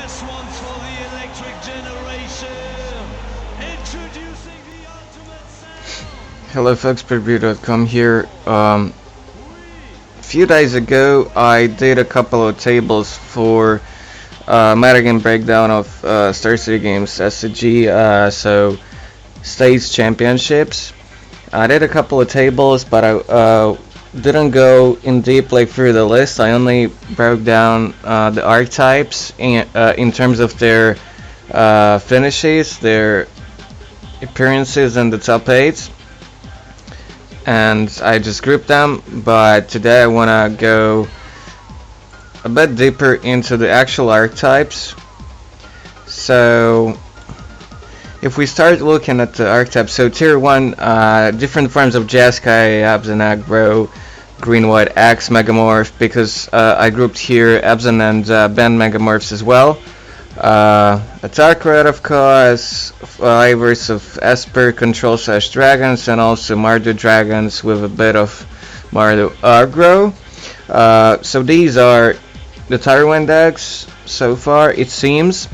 best ones for the electric generation. Introducing the ultimate sound. Hello folks, Preview.com here. A few days ago I did a couple of tables for Metagame Breakdown of Star City Games SCG, so States Championships. I did a couple of tables, but I didn't go in deep through the list. I only broke down the archetypes in terms of their finishes, their appearances in the top 8, and I just grouped them. But today I want to go a bit deeper into the actual archetypes. So if we start looking at the archetypes, so tier 1, different forms of Jeskai, Abzan, Aggro, Green, White, Axe, Megamorph, because I grouped here Abzan and Ben Megamorphs as well. Attack rate, of course, flavors of Esper, Control / Dragons, and also Mardu Dragons with a bit of Mardu Aggro. So these are the Tier 1 decks so far, it seems.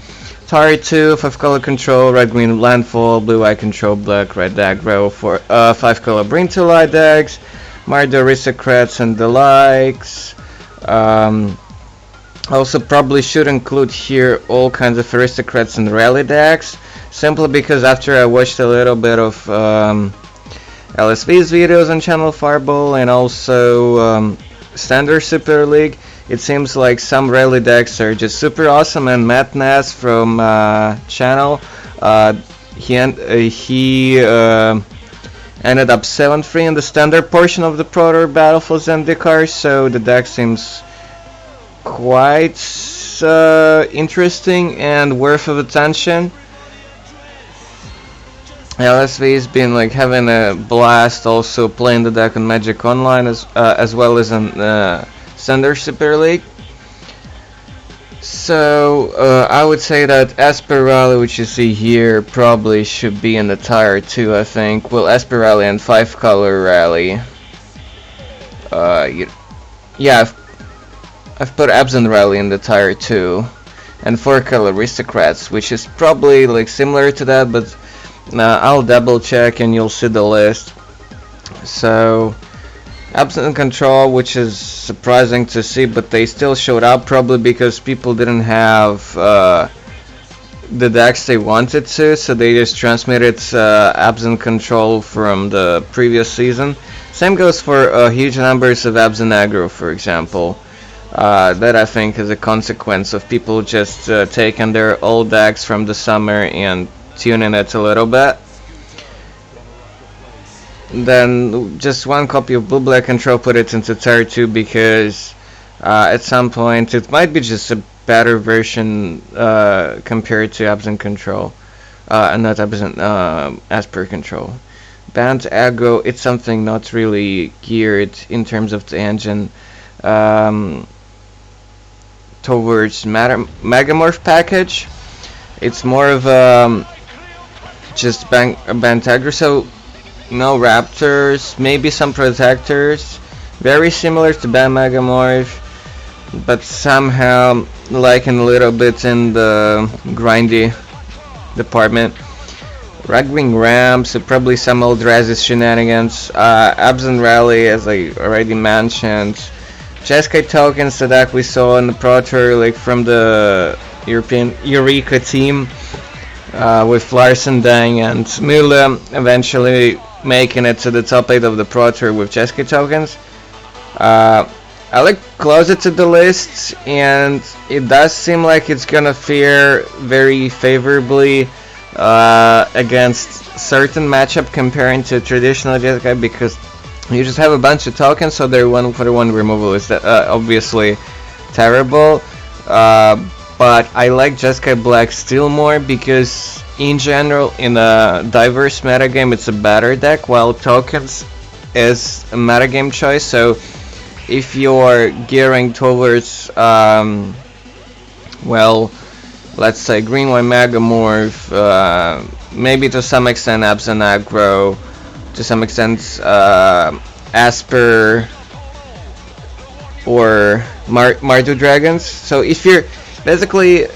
Tier 2, 5 color control, red green landfall, blue eye control, black red aggro for 5 color bring to light decks, Mardu aristocrats and the likes. Also probably should include here all kinds of aristocrats and rally decks, simply because after I watched a little bit of LSV's videos on Channel Fireball and also Standard Super League, it seems like some rally decks are just super awesome, and Matt Nass from channel, he ended up 7-3 in the standard portion of the Pro Tour Battle for Zendikar, so the deck seems quite interesting and worth of attention. LSV's been having a blast also playing the deck on Magic Online as well as on Standard Super League. So I would say that Esper Rally, which you see here, probably should be in the Tier 2, I think. Well, Esper Rally and 5 color Rally. Yeah, I've put Absent Rally in the Tier 2. And 4 color Aristocrats, which is probably similar to that, but I'll double check and you'll see the list. So Absent Control, which is surprising to see, but they still showed up, probably because people didn't have the decks they wanted to, so they just transmitted Absent Control from the previous season. Same goes for huge numbers of Absent Aggro, for example. That I think is a consequence of people just taking their old decks from the summer and tuning it a little bit. Then just one copy of Blue Black Control, put it into Tier 2 because at some point it might be just a better version compared to Absent Control, and not Absent Esper Control. Band Aggro, it's something not really geared in terms of the engine towards Megamorph package. It's more of just Band Aggro, so no Raptors, maybe some Protectors, very similar to Band Megamorph, but somehow lacking a little bit in the grindy department. Red Wing Ram, so probably some old Raz's shenanigans. Absent Rally, as I already mentioned. Jeskai tokens, the deck we saw in the Pro Tour, from the European Eureka team, with Larsen, Dang, and Mule eventually making it to the top 8 of the Pro Tour with Jeskai tokens. I look closer to the list, and it does seem like it's gonna fare very favorably against certain matchup comparing to traditional Jeskai, because you just have a bunch of tokens, so their 1-for-1 removal is obviously terrible. But I like Jeskai Black still more because in general in a diverse metagame it's a better deck, while tokens is a metagame choice. So if you're gearing towards well, let's say Green White Megamorph, maybe to some extent Absent Aggro, to some extent Asper or Mardu Dragons. So if you're basically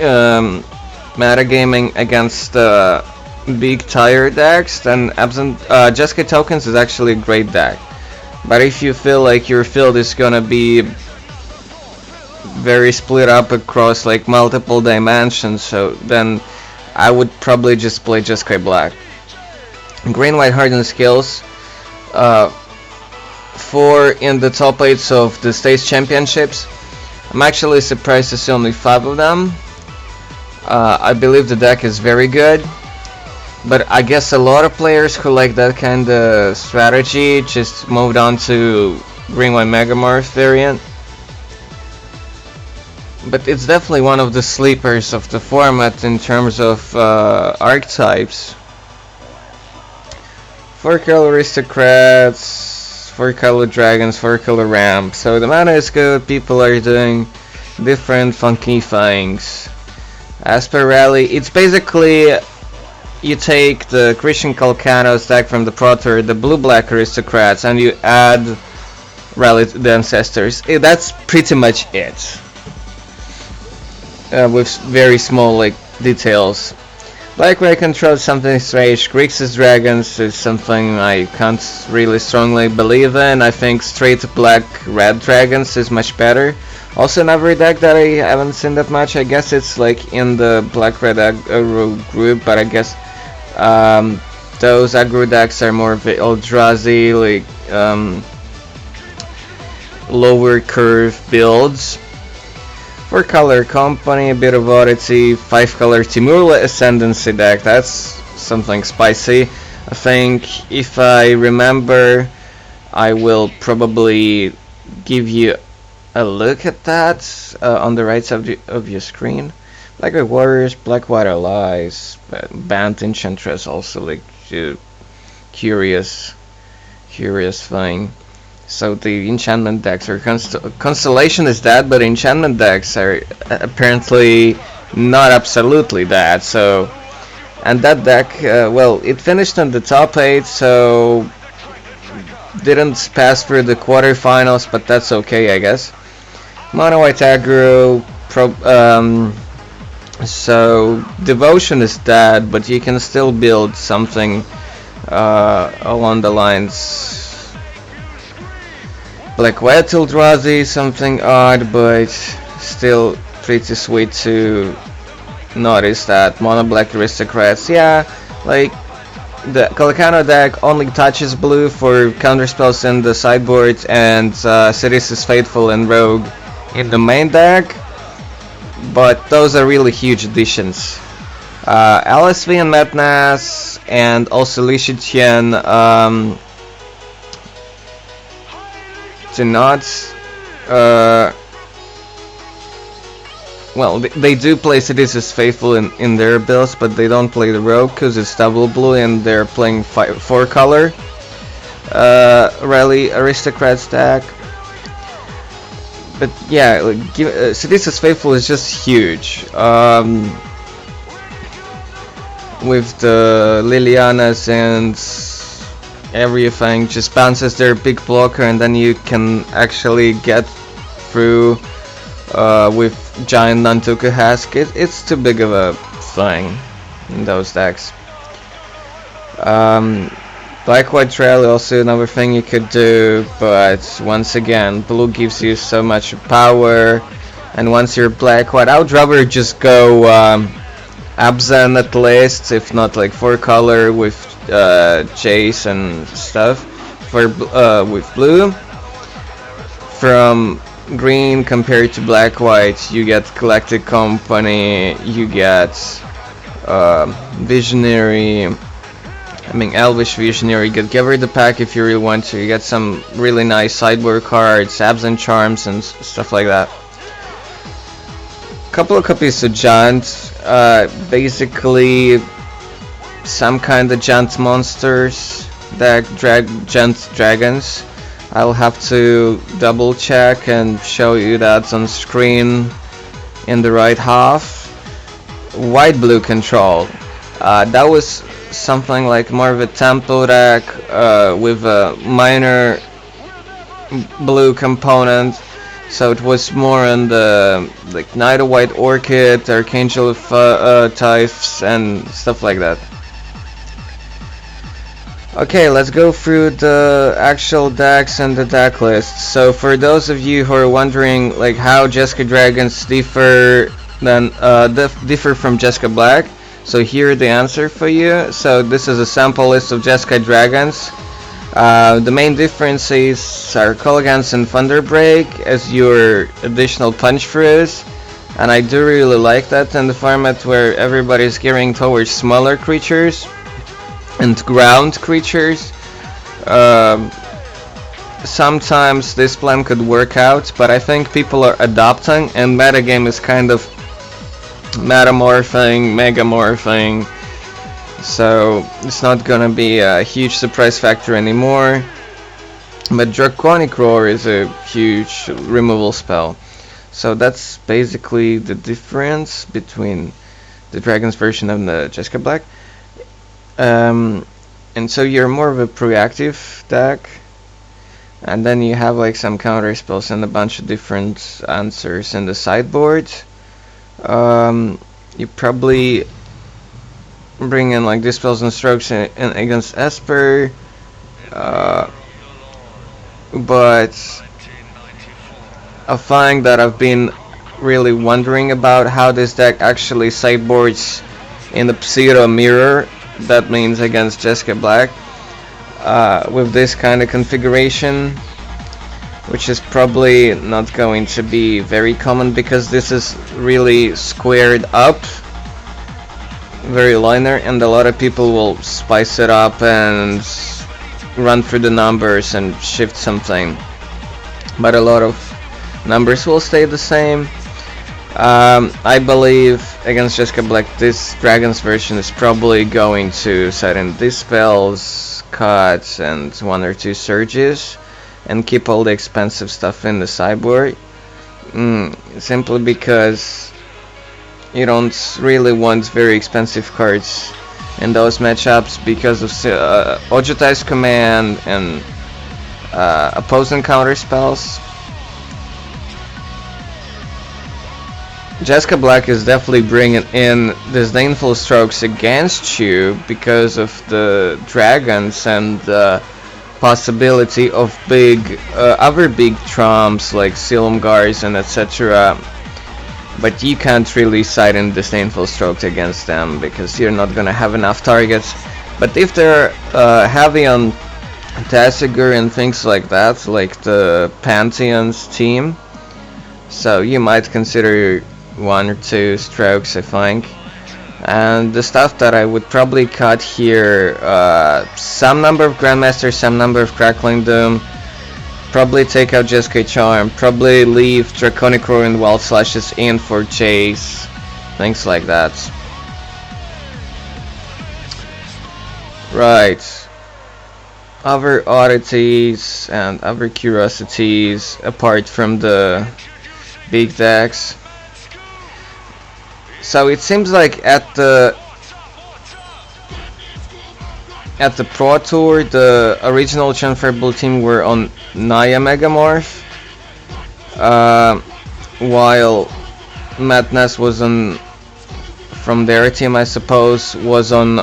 metagaming against big tire decks, then Jeskai Tokens is actually a great deck. But if you feel like your field is gonna be very split up across like multiple dimensions, so then I would probably just play Jeskai Black. Green White Hardened skills. 4 in the top 8s of the state championships. I'm actually surprised to see only 5 of them. I believe the deck is very good, but I guess a lot of players who like that kind of strategy just moved on to Green White Megamorph variant. But it's definitely one of the sleepers of the format in terms of archetypes. 4-color aristocrats, 4-color dragons, 4-color ramp. So the mana is good, people are doing different funky things. As per Rally, it's basically you take the Christian Calcano's deck from the Pro Tour, the blue-black aristocrats, and you add Rally to the Ancestors. That's pretty much it. With very small like details. Black White controls something strange. Grixis Dragons is something I can't really strongly believe in. I think straight black red dragons is much better. Also another deck that I haven't seen that much, I guess it's like in the black red aggro group, but I guess those aggro decks are more Eldrazi, like lower curve builds. 4-color Company, a bit of oddity. 5-color Timurla Ascendancy deck, that's something spicy. I think if I remember, I will probably give you a look at that on the right side of your screen. Black White Warriors, Black White Allies, Banned Enchantress, also like curious thing. So the enchantment decks are Constellation is that, but enchantment decks are apparently not absolutely that. So, and that deck, well, it finished in the top 8, so didn't pass through the quarterfinals, but that's okay, I guess. Mono White aggro, so Devotion is dead, but you can still build something along the lines. Black White Eldrazi, something odd, but still pretty sweet to notice that. Mono Black Aristocrats, yeah, like the Calcano deck only touches blue for counterspells in the sideboard, and Cities is Faithful and Rogue in the main deck, but those are really huge additions. LSV and Metnas, and also Li Shiqian, do not, well, they do play Cities is Faithful in their builds, but they don't play the Rogue because it's double blue and they're playing 4-color Rally Aristocrats deck. But yeah, like, Cities is Faithful is just huge. With the Lilianas and everything, just bounces their big blocker, and then you can actually get through with giant Nantuka Husk. It's too big of a thing in those decks. Black White Trail also another thing you could do, but once again, blue gives you so much power, and once you're Black White, I would rather just go Abzan at least, if not like 4-color with Jace and stuff for with blue. From green compared to Black White, you get Galactic Company, you get Visionary, I mean Elvish Visionary, you get Giver the Pack if you really want to, you get some really nice sideboard cards, Absent Charms and stuff like that. Couple of copies of Jant, basically some kind of Jant monsters, deck Jant dragons. I'll have to double check and show you that on screen in the right half. White blue control, that was something like more of a tempo deck with a minor blue component. So it was more on the like Knight of White Orchid, Archangel of Typhs, and stuff like that. Okay, let's go through the actual decks and the deck list. So for those of you who are wondering like how Jeskai Dragons differ from Jeskai Black, so here the answer for you. So this is a sample list of Jeskai Dragons. The main differences are Colgans and Thunderbreak as your additional punch throughs, and I do really like that in the format where everybody's gearing towards smaller creatures and ground creatures. Sometimes this plan could work out, but I think people are adopting, and metagame is kind of metamorphing, megamorphing, so it's not gonna be a huge surprise factor anymore. But Draconic Roar is a huge removal spell, so that's basically the difference between the Dragon's version and the Jeskai Black. And so you're more of a proactive deck, and then you have like some counter spells and a bunch of different answers in the sideboard. You probably bring in like Dispels and Strokes against Esper, but a thing that I've been really wondering about how this deck actually sideboards in the pseudo mirror. That means against Jeskai Black with this kind of configuration, which is probably not going to be very common because this is really squared up, very linear, and a lot of people will spice it up and run through the numbers and shift something, but a lot of numbers will stay the same. I believe against Jeskai Black this Dragon's version is probably going to set in Dispels, Cuts, and 1 or 2 Surges, and keep all the expensive stuff in the sideboard, simply because you don't really want very expensive cards in those matchups because of Ojutai's Command and opposing counter spells. Jeskai Black is definitely bringing in disdainful strokes against you because of the dragons and the possibility of other big trumps like Silumgars and etc. But you can't really side in disdainful strokes against them because you're not gonna have enough targets. But if they're heavy on Tasigur and things like that, like the Pantheon's team, so you might consider 1 or 2 strokes, I think. And the stuff that I would probably cut here, some number of Grandmasters, some number of Crackling Doom, probably take out Jeskai Charm, probably leave Draconic Roar and Wild Slashes in for Chase, things like that. Right. Other oddities and other curiosities apart from the big decks. So it seems like at the Pro Tour, the original transferable team were on Naya Megamorph, while Madness was on, from their team I suppose, was on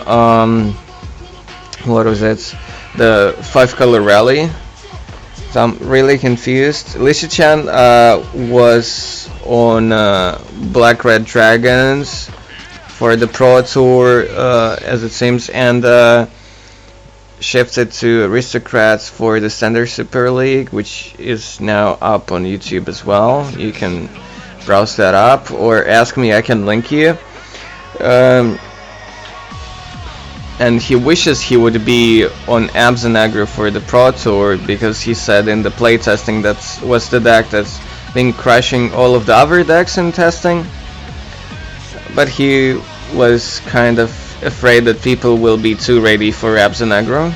what was it? The 5-color rally. So I'm really confused. Lisha-chan was on Black Red Dragons for the Pro Tour, as it seems, and shifted to Aristocrats for the Standard Super League, which is now up on YouTube as well. You can browse that up or ask me, I can link you. And he wishes he would be on Abs and Aggro for the Pro Tour because he said in the playtesting that was the deck that's been crushing all of the other decks in testing. But he was kind of afraid that people will be too ready for Abs and Aggro.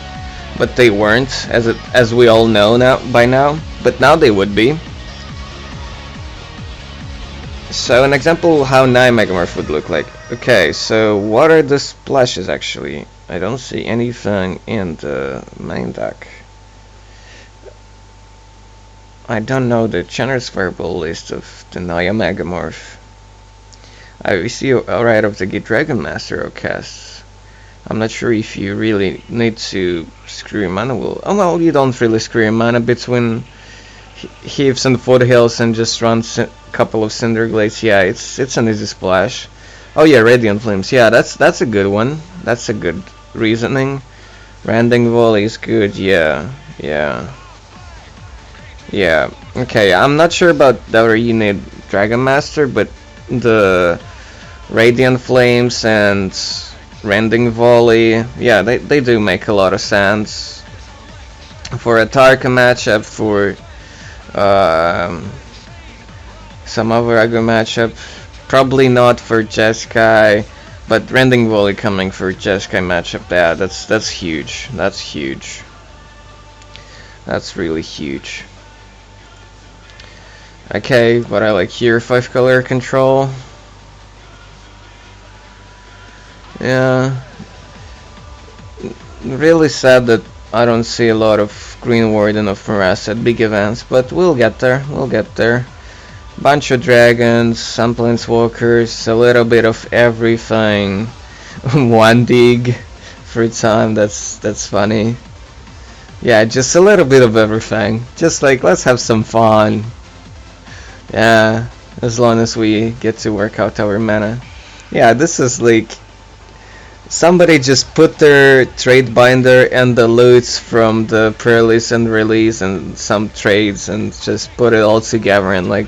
But they weren't, as we all know by now. But now they would be. So an example how Nine Megamorph would look like. Okay, so what are the splashes actually? I don't see anything in the main deck. I don't know the generous verbal list of the Naya Megamorph. I see you right of the Dragon Master Outcasts. I'm not sure if you really need to screw your mana. Oh well, you don't really screw your mana between Heaves and Foothills and just run a couple of Cinderglades. Yeah, it's an easy splash. Oh yeah, Radiant Flames. Yeah, that's a good one. That's a good reasoning. Rending Volley is good. Yeah. Okay, I'm not sure about whether you need Dragon Master, but the Radiant Flames and Rending Volley, yeah, they do make a lot of sense. For a Tarka matchup, for some other aggro matchup, probably not for Jeskai, but Rending Volley coming for Jeskai matchup, yeah, that's huge. That's huge. That's really huge. Okay, what I like here, 5-color control. Yeah. Really sad that I don't see a lot of Green Warden of Morass at big events, but we'll get there. Bunch of dragons, some planeswalkers, a little bit of everything. One dig for time, that's funny. Yeah, just a little bit of everything. Just like, let's have some fun. Yeah, as long as we get to work out our mana. Yeah, this is like somebody just put their trade binder and the loots from the pre-release and release and some trades and just put it all together and like,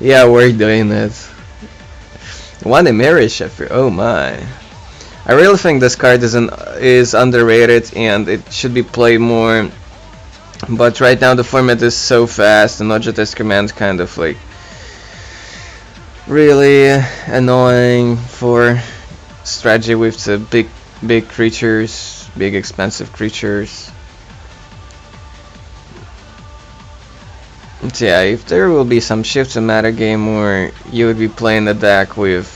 yeah, we're doing it. One Emiri Sheffield, oh my. I really think this card is underrated and it should be played more. But right now the format is so fast and Nojita's command kind of like really annoying for strategy with the big creatures, big expensive creatures. So yeah, if there will be some shifts in metagame where you would be playing the deck with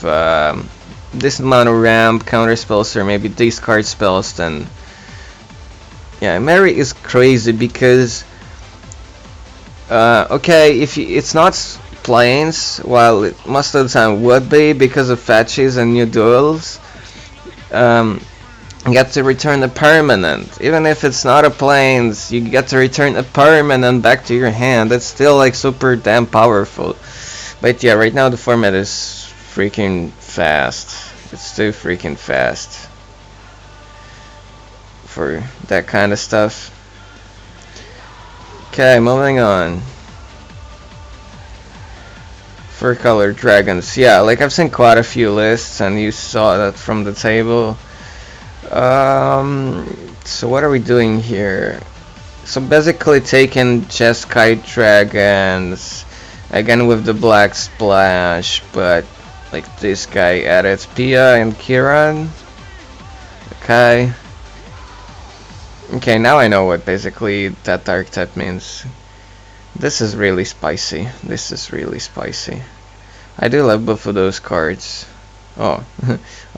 this amount of ramp, counter spells, or maybe discard spells, then yeah, Mary is crazy because okay, if it's not planes, while it most of the time would be because of fetches and new duels, you get to return a permanent. Even if it's not a planes, you get to return a permanent back to your hand. It's still like super damn powerful. But yeah, right now the format is freaking fast. It's too freaking fast for that kind of stuff. Okay, moving on. 4-color dragons. Yeah, like I've seen quite a few lists and you saw that from the table. So what are we doing here? So basically taking Jeskai dragons again with the black splash, but like this guy added Pia and Kiran. Okay. Okay, now I know what basically that archetype means. This is really spicy. I do love both of those cards. Oh,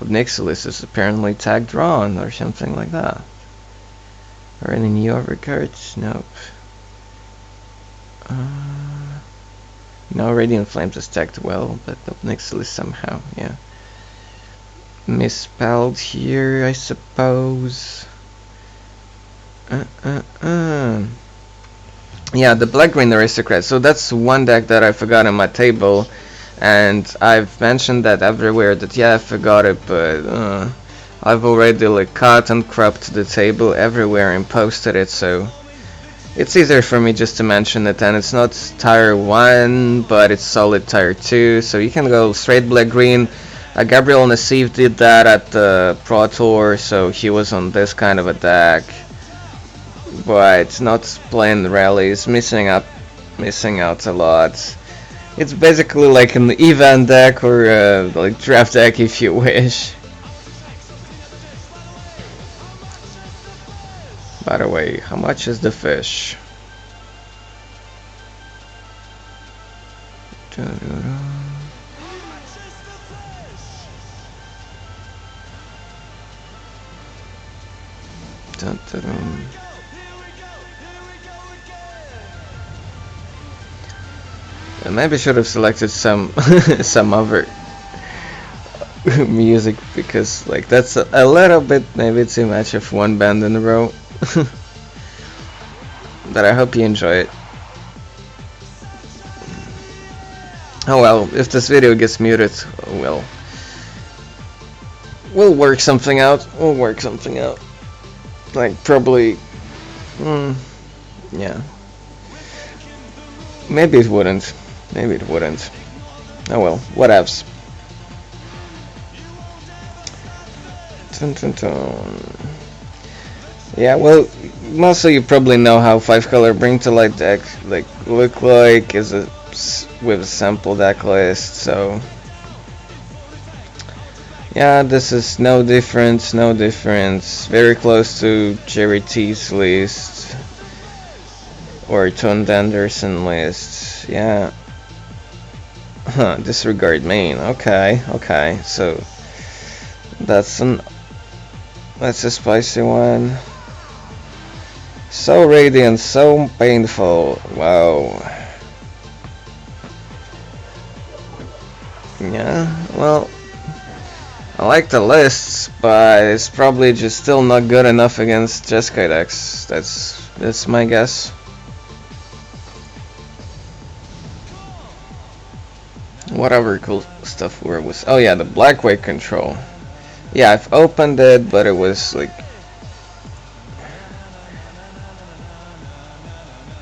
Nixilis is apparently tagged drawn or something like that. Or any new other cards? Nope. No, Radiant Flames is tagged well, but Nixilis somehow, yeah. Misspelled here, I suppose. Yeah, the Black-Green Aristocrat. So that's one deck that I forgot on my table. And I've mentioned that everywhere that yeah I forgot it, but I've already like cut and cropped the table everywhere and posted it, so it's easier for me just to mention it. And it's not tier 1, but it's solid tier 2, so you can go straight black-green. Gabriel Nassif did that at the Pro Tour, so he was on this kind of a deck, but not playing rallies, missing out a lot. It's basically like an event deck or like draft deck if you wish. By the way, how much is the fish? Maybe should have selected some some other music, because like that's a little bit maybe too much of one band in a row. But I hope you enjoy it. Oh well, if this video gets muted, well, we'll work something out. We'll work something out. Like probably, yeah. Maybe it wouldn't. Maybe it wouldn't. Oh well, whatevs. Dun, dun, dun. Yeah, well, most of you probably know how 5-color Bring to Light deck like look like is a with a sample deck list. So yeah, this is no difference, no difference. Very close to Jerry T's list or Tone Anderson list. Yeah. Huh, disregard main. Okay, okay. So that's a spicy one. So radiant, so painful. Wow. Yeah, well, I like the lists, but it's probably just still not good enough against Jeskai decks. That's my guess. Whatever cool stuff where it was. Oh yeah, the black white control. Yeah, I've opened it, but it was like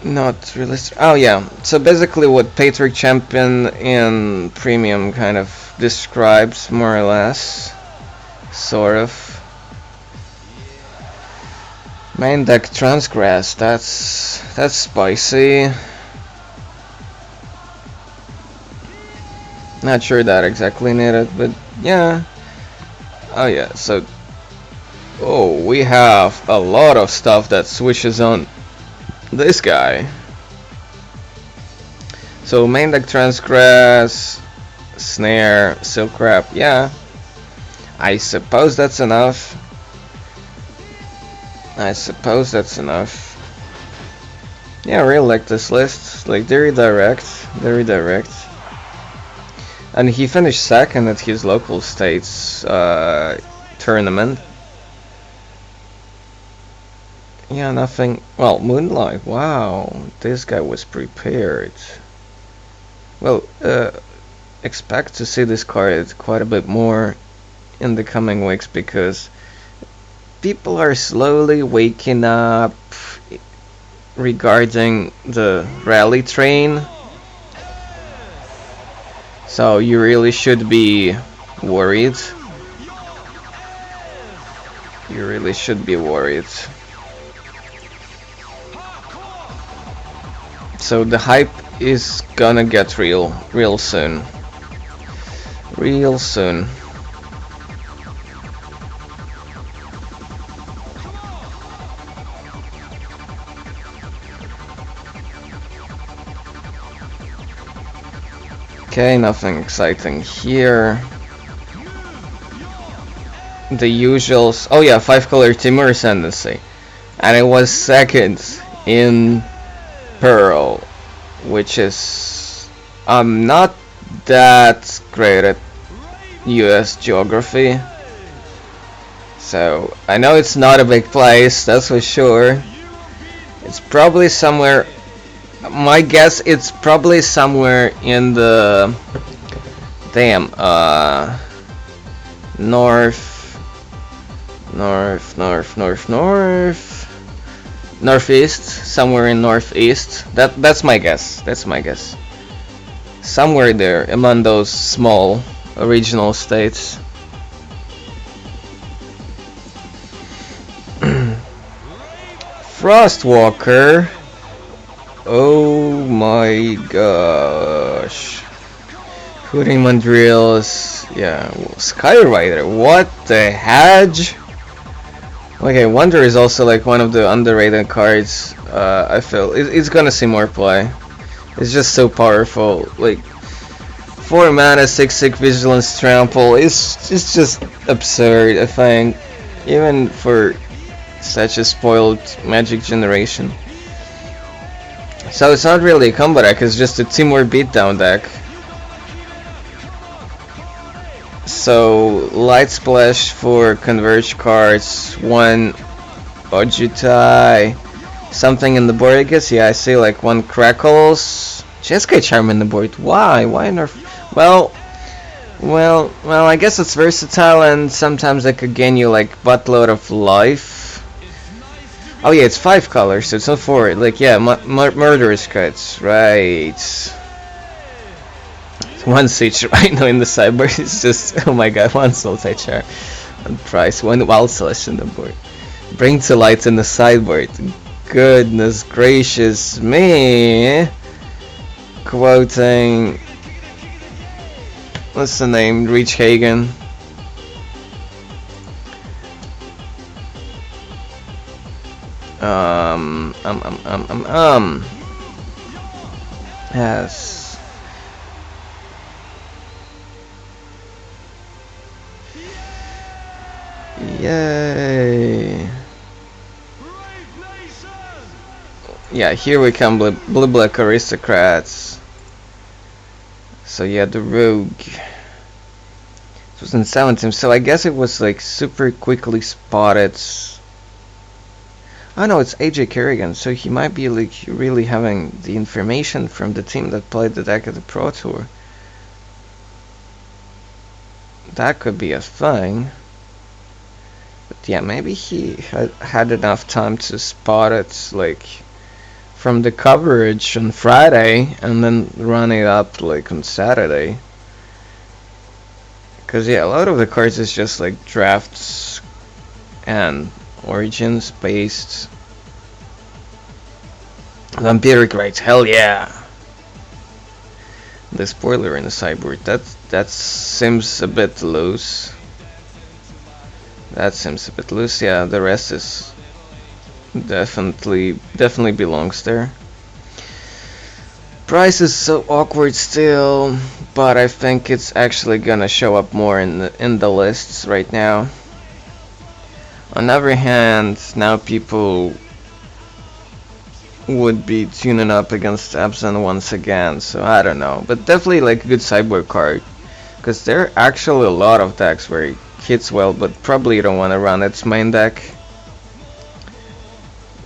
not realistic. Oh yeah, so basically what Patriot Champion in Premium kind of describes, more or less, sort of. Main deck Transgress, that's spicy. Not sure that exactly needed, but yeah. Oh yeah, so we have a lot of stuff that switches on this guy. So main deck Transgress, Snare, Silk Wrap, yeah. I suppose that's enough. Yeah, I really like this list. Like, very direct. And he finished second at his local states tournament. Yeah, nothing. Well, Moonlight. Wow, this guy was prepared. Well, expect to see this card quite a bit more in the coming weeks, because people are slowly waking up regarding the rally train. So you really should be worried. So the hype is gonna get real soon. Okay, nothing exciting here. The usuals. Oh yeah, 5-color Timur Ascendancy. And it was second in Pearl, which is I'm not that great at US geography, so I know it's not a big place, that's for sure. It's probably somewhere, my guess, it's probably somewhere in the northeast, somewhere in northeast. That's my guess. Somewhere there among those small regional states. Frostwalker. Oh my gosh. Hooting Mandrills. Yeah. Skyrider. What the hedge? Okay, Wonder is also like one of the underrated cards. I feel it's gonna see more play. It's just so powerful. Like 4 mana, 6/6 Vigilance Trample. It's just absurd, I think, even for such a spoiled Magic generation. So it's not really a combo deck, it's just a teamwork beatdown deck. So Light Splash for converge cards, 1 Ojutai, something in the board I guess. Yeah, I see like 1 Crackles. Jeskai Charm in the board. Why? Why nerf? Well, I guess it's versatile and sometimes it could gain you like buttload of life. Oh yeah, it's 5 colors, so it's not 4. Like yeah, murderous cuts, right. 1 Siege Rhino in the sideboard is just, oh my god, 1 Sultai Char. 1 price, 1 Wild Slash in the board. Bring to light in the sideboard. Goodness gracious me. Quoting, what's the name? Reach Hagen. Yes. Yay. Yeah, here we come, blue black aristocrats. So yeah, the rogue. It was in 17, so I guess it was like super quickly spotted. Oh no, it's AJ Kerrigan, so he might be like really having the information from the team that played the deck at the Pro Tour. That could be a thing. But yeah, maybe he had enough time to spot it like from the coverage on Friday and then run it up like on Saturday. Cause yeah, a lot of the cards is just like drafts and origins based. Vampiric Rites, hell yeah! The spoiler in the sideboard, that seems a bit loose. That seems a bit loose, yeah, the rest is definitely belongs there. Price is so awkward still, but I think it's actually gonna show up more in the lists right now. On the other hand, now people would be tuning up against Absent once again, so I don't know. But definitely like a good sideboard card, because there are actually a lot of decks where it hits well, but probably you don't want to run its main deck.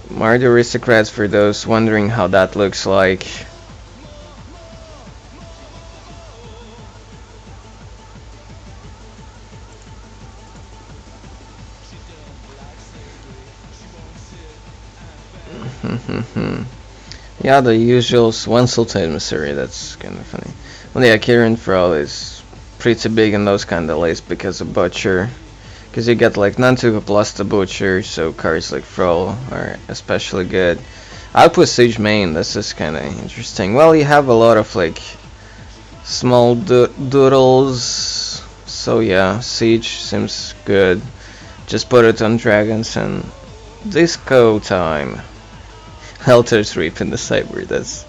Mardu Aristocrats for those wondering how that looks like. Yeah, the usual one Sultan Missouri, that's kind of funny. Well, yeah, Kieran Thrall is pretty big in those kind of lists because of Butcher. Because you get like Nantuko plus the Butcher, so cards like Thrall are especially good. Output Siege main, this is kind of interesting. Well, you have a lot of like small doodles, so yeah, Siege seems good. Just put it on Dragons and Disco time. Helter's Reap in the sideboard, that's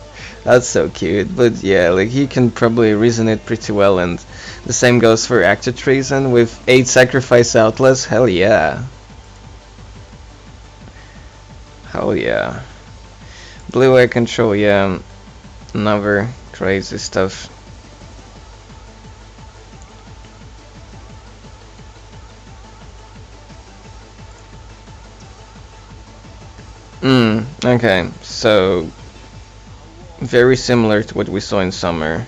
so cute. But yeah, like you can probably reason it pretty well, and the same goes for Active Treason with 8 sacrifice outlets. Hell yeah. Hell yeah. Blue Eye Control, yeah. Another crazy stuff. Okay, so very similar to what we saw in summer.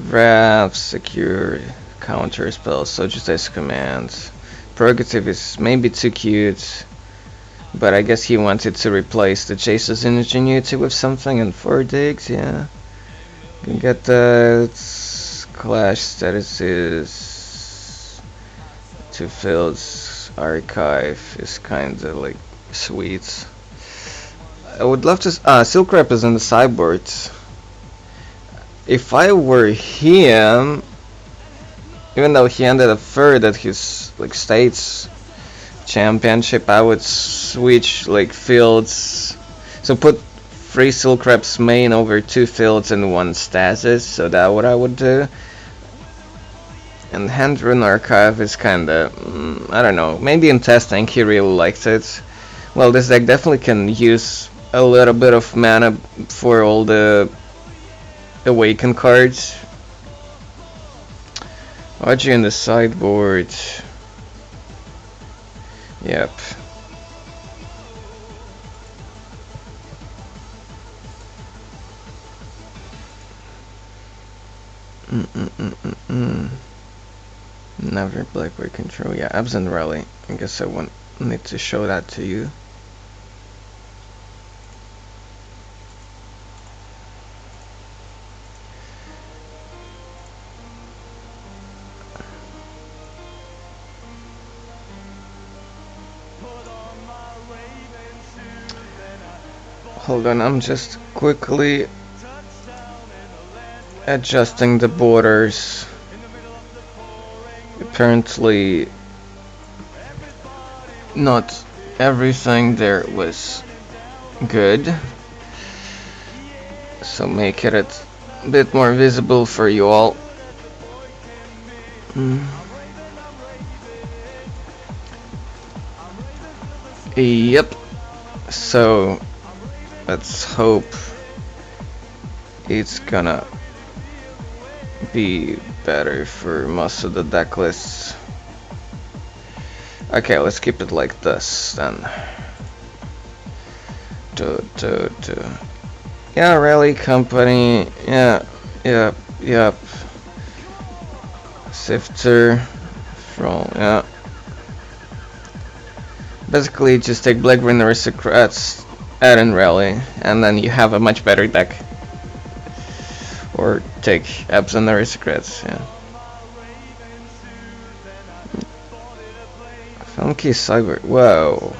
Wrath, secure, counter spells, so just as commands. Prerogative is maybe too cute, but I guess he wanted to replace the Chase's Ingenuity with something, and 4 digs, yeah. You can get that. Clash statuses. 2 fields. Archive is kinda like sweet. I would love to. Silk Rep is in the sideboard. If I were him, even though he ended up third at his like states championship, I would switch like fields. So put 3 Silk Reps main over 2 fields and 1 stasis. So that's what I would do. And Hand Rune Archive is kinda, I don't know. Maybe in testing he really liked it. Well, this deck definitely can use a little bit of mana for all the awaken cards. Watch you in the sideboard. Yep. Never Blackboard control. Yeah, Absent Rally. I guess I won't need to show that to you. Hold on, I'm just quickly adjusting the borders. Apparently, not everything there was good, so make it a bit more visible for you all. Yep, so let's hope it's gonna be better for most of the deck lists. Okay, let's keep it like this then. Yeah, Rally Company. Yeah, yep. Sifter. From, yeah. Basically, just take Black Green Aristocrats, add in Rally, and then you have a much better deck. Or take Absent Aristocrats, yeah. Funky Cyber. Whoa.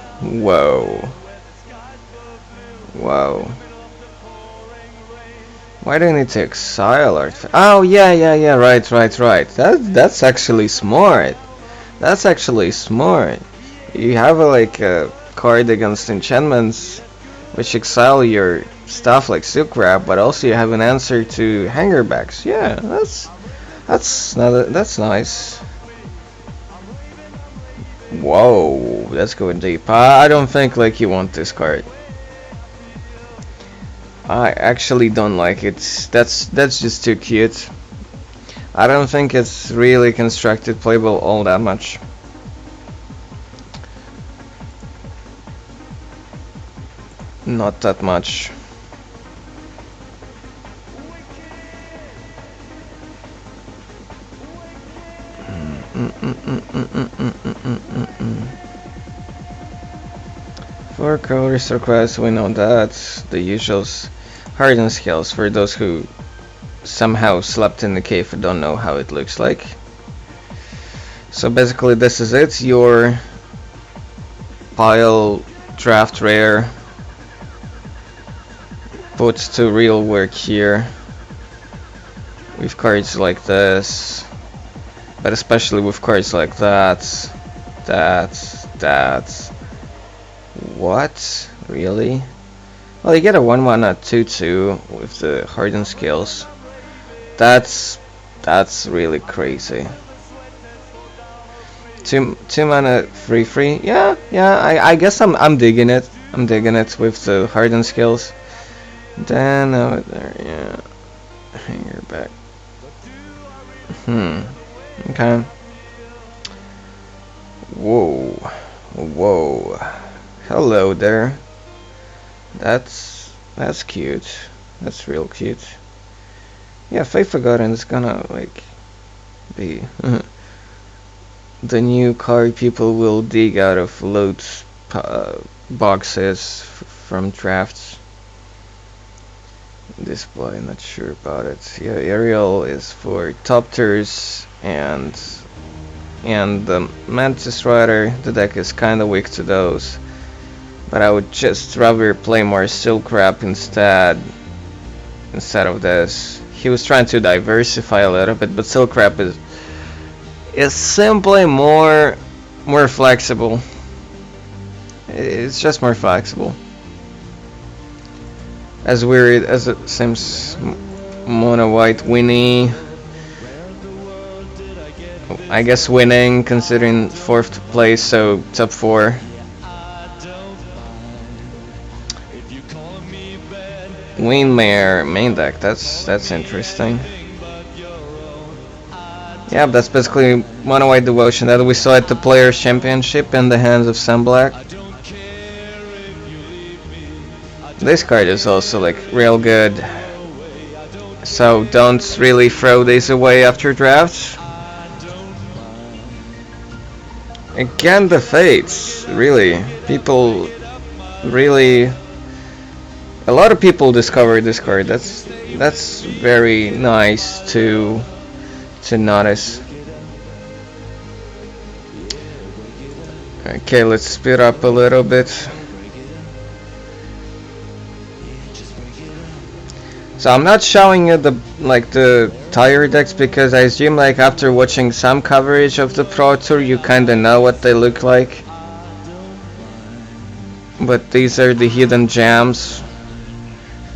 Why do you need to exile art? Oh, yeah, right. That's actually smart. You have a card against enchantments, which exile your stuff like Silk Wrap, but also you have an answer to Hangerbacks. Yeah, that's nice. Whoa, that's going deep. I don't think you want this card. I actually don't like it. That's just too cute. I don't think it's really constructed playable all that much. Not that much. For colors requests, we know that the usuals. Hardened Scales for those who somehow slept in the cave and don't know how it looks like. So basically, this is it. Your pile draft rare puts to real work here with cards like this, but especially with cards like that. What? Really? Well, you get a 1/1 2/2 with the Hardened Scales. That's really crazy. Two mana 3/3. Yeah. I guess I'm digging it. I'm digging it with the Hardened Scales. Then over there, yeah. Hanger back. Okay. Whoa. Hello there. That's cute. That's real cute. Yeah, Faith Forgotten is gonna be the new card people will dig out of loads boxes from drafts. Display, not sure about it. Yeah, Ariel is for top tiers, and the Mantis Rider. The deck is kinda weak to those. But I would just rather play more Silk Wrap instead of this. He was trying to diversify a little bit, but Silk Wrap is simply more flexible. It's just more flexible. As weird as it seems, Mono White Winnie. I guess winning, considering 4th place, so top 4. Waynemare main deck. That's interesting. Yeah, that's basically Mono White Devotion that we saw at the Players Championship in the hands of Sam Black. This card is also like real good, so don't really throw these away after drafts. Again, the Fates, really, people really, a lot of people discovered this card. That's very nice to notice. Okay, let's speed up a little bit. So I'm not showing you the tire decks because I assume like after watching some coverage of the Pro Tour you kinda know what they look like. But these are the hidden gems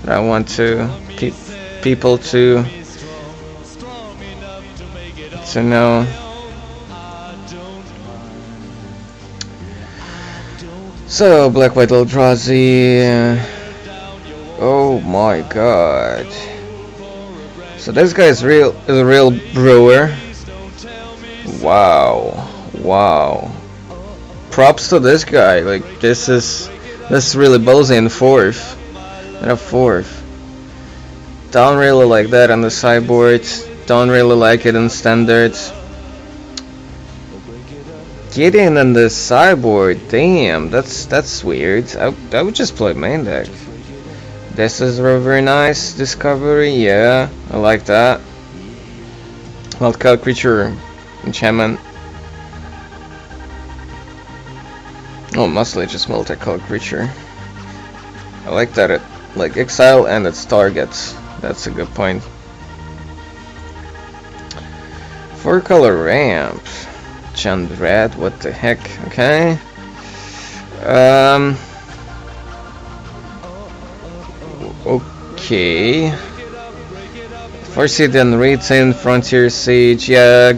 that I want people to know. So Black White Eldrazi. Oh my god. So this guy is a real brewer. Wow. Props to this guy. Like this is really ballsy in fourth. And a fourth. Don't really like that on the sideboard. Don't really like it in standards. Gideon on the sideboard. Damn, that's weird. I would just play main deck. This is a very nice discovery, yeah, I like that. Wild-card creature enchantment. Oh, mostly just multi-colored creature. I like that it like exile and its targets. That's a good point. 4-color ramp. Chant red, what the heck? Okay. Okay. Forbidden Retain, Frontier Siege, yeah.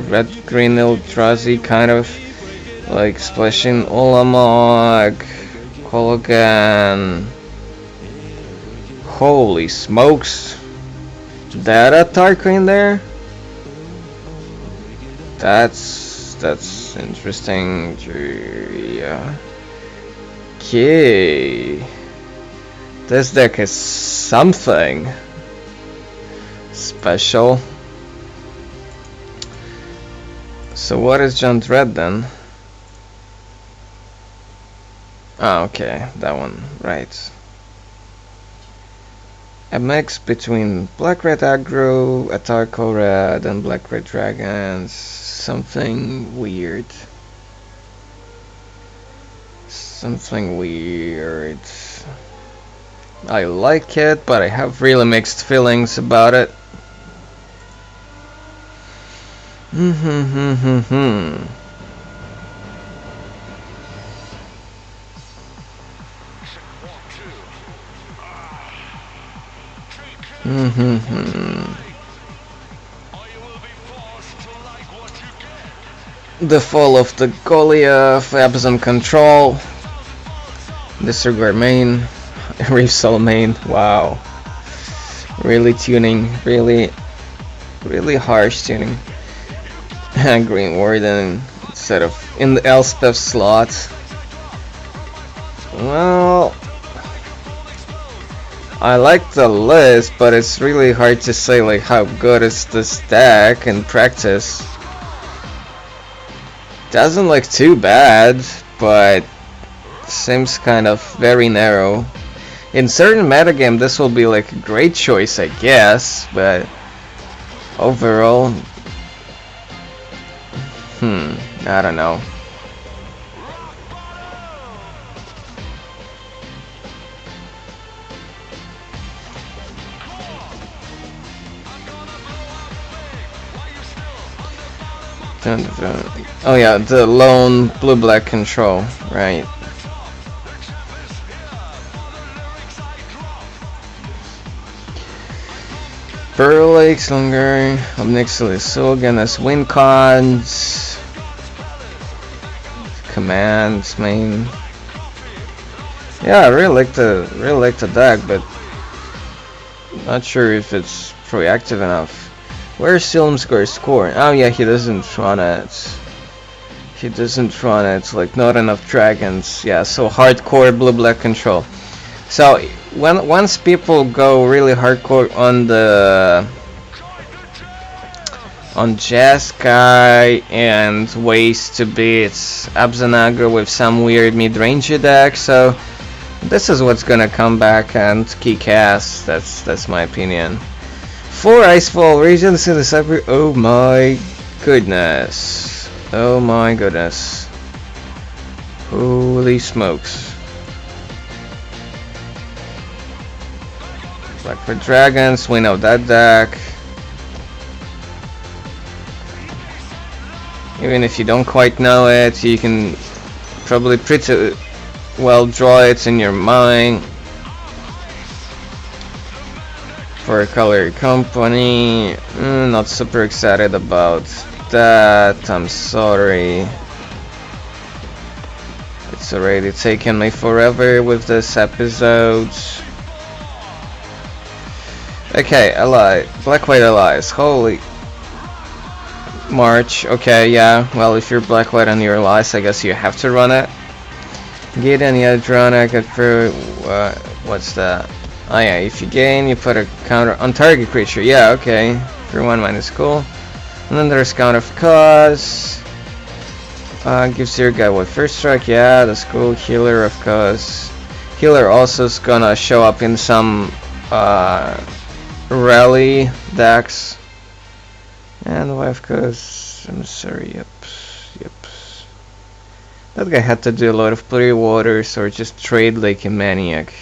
Red Green Eldrazi, kind of like splashing Olamog, Kolgan. Holy smokes! That a Tarquin there? That's interesting. Yeah. Okay. This deck is something special. So what is John Dread then? Ah, okay, that one, right. A mix between black-red aggro, Atarko red, and black-red dragons. Something weird. Something weird. I like it, but I have really mixed feelings about it. The fall of the Goliath, Absent Control, Disregard main, Reef main, wow. Really tuning, really harsh tuning. Green Warden instead of in the Elspeth slot. Well, I like the list, but it's really hard to say like how good is this deck in practice. Doesn't look too bad, but seems kind of very narrow. In certain metagame this will be like a great choice, I guess, but overall, I don't know. Oh yeah, the lone blue-black control, right. Pearl Lakes longer, up next to the Sulgan as win cons, commands main. Yeah, I really like the deck, but Not sure if it's proactive enough. Where's Silmscore's score? Oh yeah, he doesn't run it. He doesn't run it. Like not enough dragons. Yeah, so hardcore blue-black control. So once people go really hardcore on Jeskai and ways to beat Abzanaga with some weird mid-range deck, so this is what's gonna come back and kick ass. That's my opinion. 4 Icefall regions in the cyber. Oh my goodness. Oh my goodness. Holy smokes. Black for dragons, we know that deck. Even if you don't quite know it, you can probably pretty well draw it in your mind. For a color company, not super excited about that, I'm sorry. It's already taken me forever with this episode. Okay, ally, black-white allies, holy March, okay, yeah, well if you're black-white on your allies, I guess you have to run it. Gideon, yeah, Drona, good for, what's that? Oh yeah, if you gain, you put a counter on target creature, yeah, okay, for 1- cool. And then there's Count of Cause, gives your guy what, first strike, yeah, that's cool, Healer of Cause. Healer also is gonna show up in some, rally decks. And Wife Cause, I'm sorry, yep. That guy had to do a lot of play waters or just trade like a maniac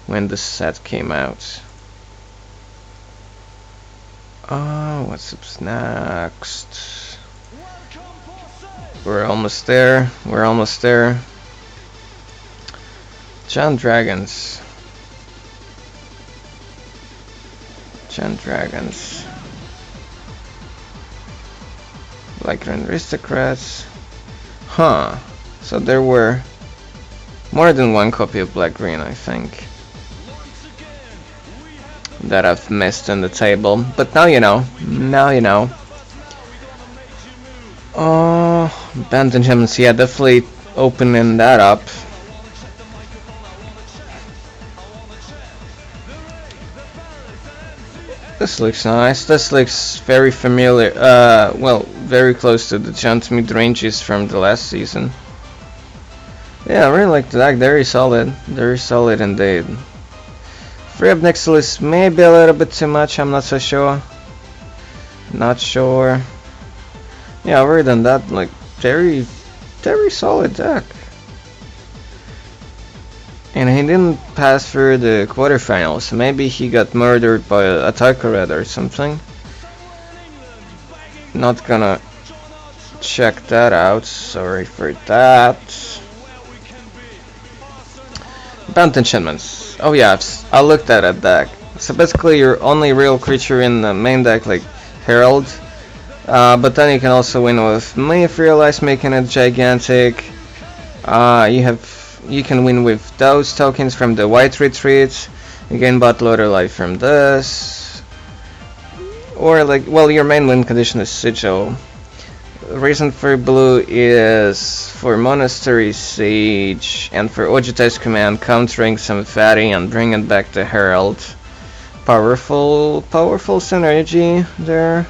when the set came out. What's up next? We're almost there. Giant Dragons. Black Grand Aristocrats. Huh. So there were more than one copy of Black Green, I think, that I've missed on the table. But now you know. Band and Gems, yeah, definitely opening that up. This looks nice. This looks very familiar. Well, very close to the Giant mid-ranges from the last season. Yeah, I really like the deck. Very solid indeed. 3 of Nixilus maybe a little bit too much. I'm not so sure. Yeah, other than that, like very solid deck. And he didn't pass through the quarterfinals. Maybe he got murdered by a Attacker or something. Not gonna check that out. Sorry for that. Bound Enchantments. Oh yeah, I looked at that deck. So basically your only real creature in the main deck, like Herald. But then you can also win with Mayfreelize, making it gigantic. You can win with those tokens from the White Retreat. You gain Bottlewater Life from this. Or like, well, your main win condition is Sigil. The reason for blue is for Monastery Siege and for Ojutai's command, countering some fatty and bringing back the Herald. Powerful synergy there.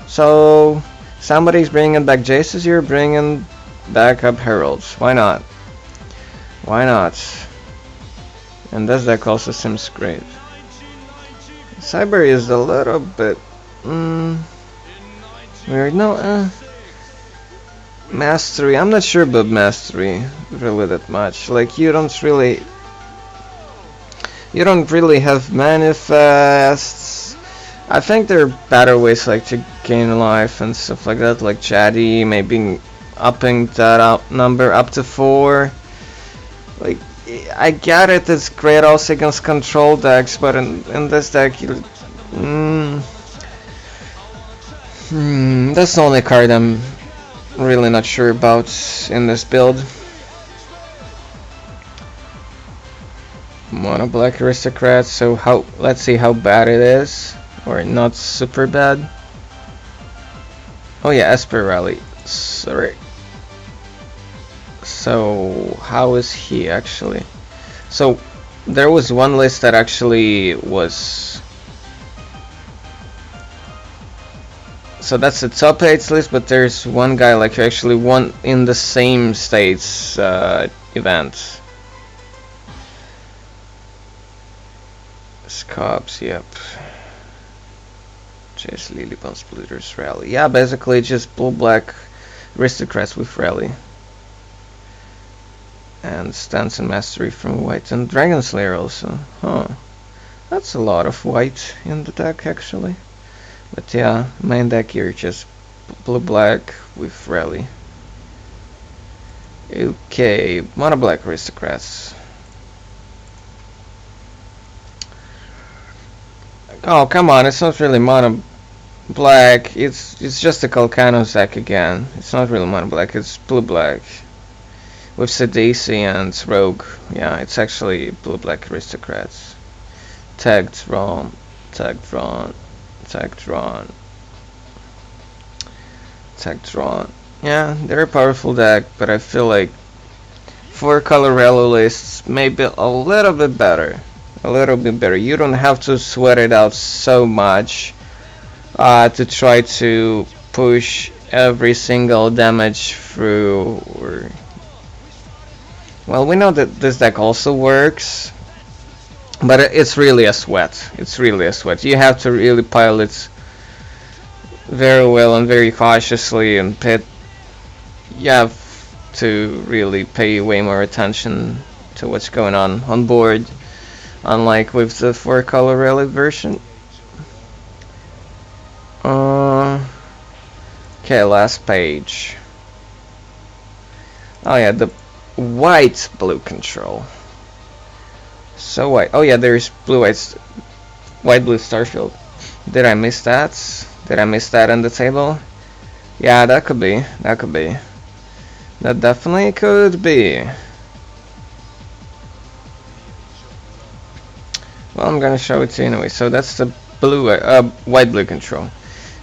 So somebody's bringing back Jaces, you're bringing back up Heralds. Why not? And this deck also seems great. Cyber is a little bit weird. No, Mastery. I'm not sure about Mastery really that much. Like you don't really have manifests. I think there are better ways like to gain life and stuff like that, like Chatty, maybe upping that number up to 4. Like, I get it, it's great also against control decks, but in this deck, that's the only card I'm really not sure about in this build. Mono black aristocrat. So let's see how bad it is, or not super bad. Oh yeah, Esper Rally. Sorry. So how is he actually? So there was one list that actually was. So that's the top 8 list, but there's one guy like who actually won in the same states event. Scops, yep. Just Lilybone Splitters Rally. Yeah, basically just blue-black aristocrats with Rally. And Stance and Mastery from white. And Dragon Slayer also. Huh. That's a lot of white in the deck actually. But yeah, main deck here just blue-black with Rally. Okay, mono black aristocrats. Oh come on, it's not really mono black. It's just a Calcanos deck again. It's not really mono black. It's blue-black with Sidesi and Rogue. Yeah, it's actually blue-black aristocrats. Tagged wrong. Tagged wrong. Tagged wrong. Tagged wrong. Yeah, they're a powerful deck, but I feel like 4-color Relo lists maybe a little bit better. A little bit better. You don't have to sweat it out so much to try to push every single damage through. Or well, we know that this deck also works, but it's really a sweat. It's really a sweat. You have to really pile it very well and very cautiously, and you have to really pay way more attention to what's going on board, unlike with the 4-color Rally version. Okay, last page. Oh yeah, the white blue control. So white. Oh yeah, there's white blue Starfield. Did I miss that? Did I miss that on the table? Yeah, that could be. That could be. That definitely could be. Well, I'm gonna show it to you anyway. So that's the white blue control.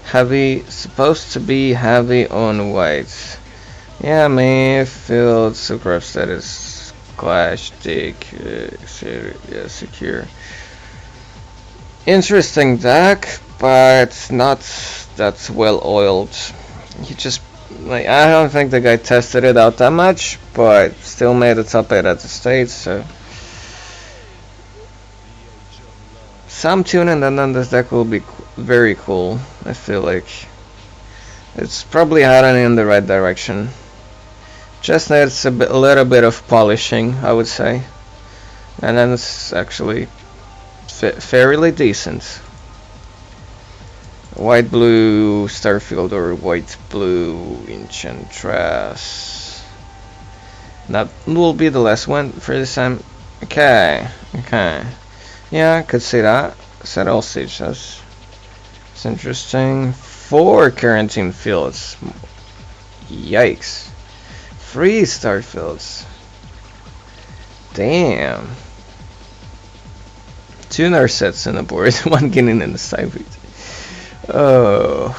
Heavy, supposed to be heavy on white. Yeah, Mayfield, Super Status, Clash, Dig, yeah, Secure. Interesting deck, but not that well oiled. He just, like, I don't think the guy tested it out that much, but still made the top 8 at the States, so. Some tuning and then this deck will be very cool. I feel like it's probably heading in the right direction. Just needs a little bit of polishing, I would say, and then it's actually fairly decent. White blue Starfield or white blue Enchantress. That will be the last one for this time. Okay. Yeah, I could see that. Set all stages. It's interesting. 4 quarantine fields. Yikes. 3 star fields. Damn. 2 Narsets in the board. 1 getting in the sideboard. Oh.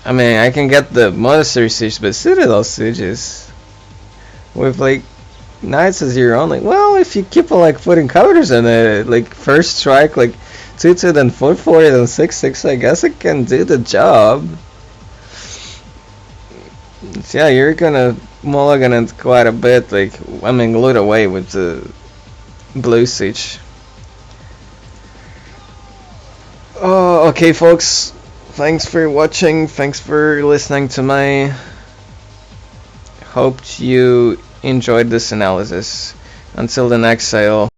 I mean, I can get the Monastery Siege, but Citadel Sieges with like Knights as your only. Well, if you keep like putting counters in it, like first strike, like 2/2, then 4/4, then 6/6, I guess it can do the job. So yeah, you're gonna mulligan it quite a bit. Like, I mean, loot away with the blue siege. Oh, okay, folks. Thanks for watching. Thanks for listening to my. Hope you enjoyed this analysis. Until the next sale.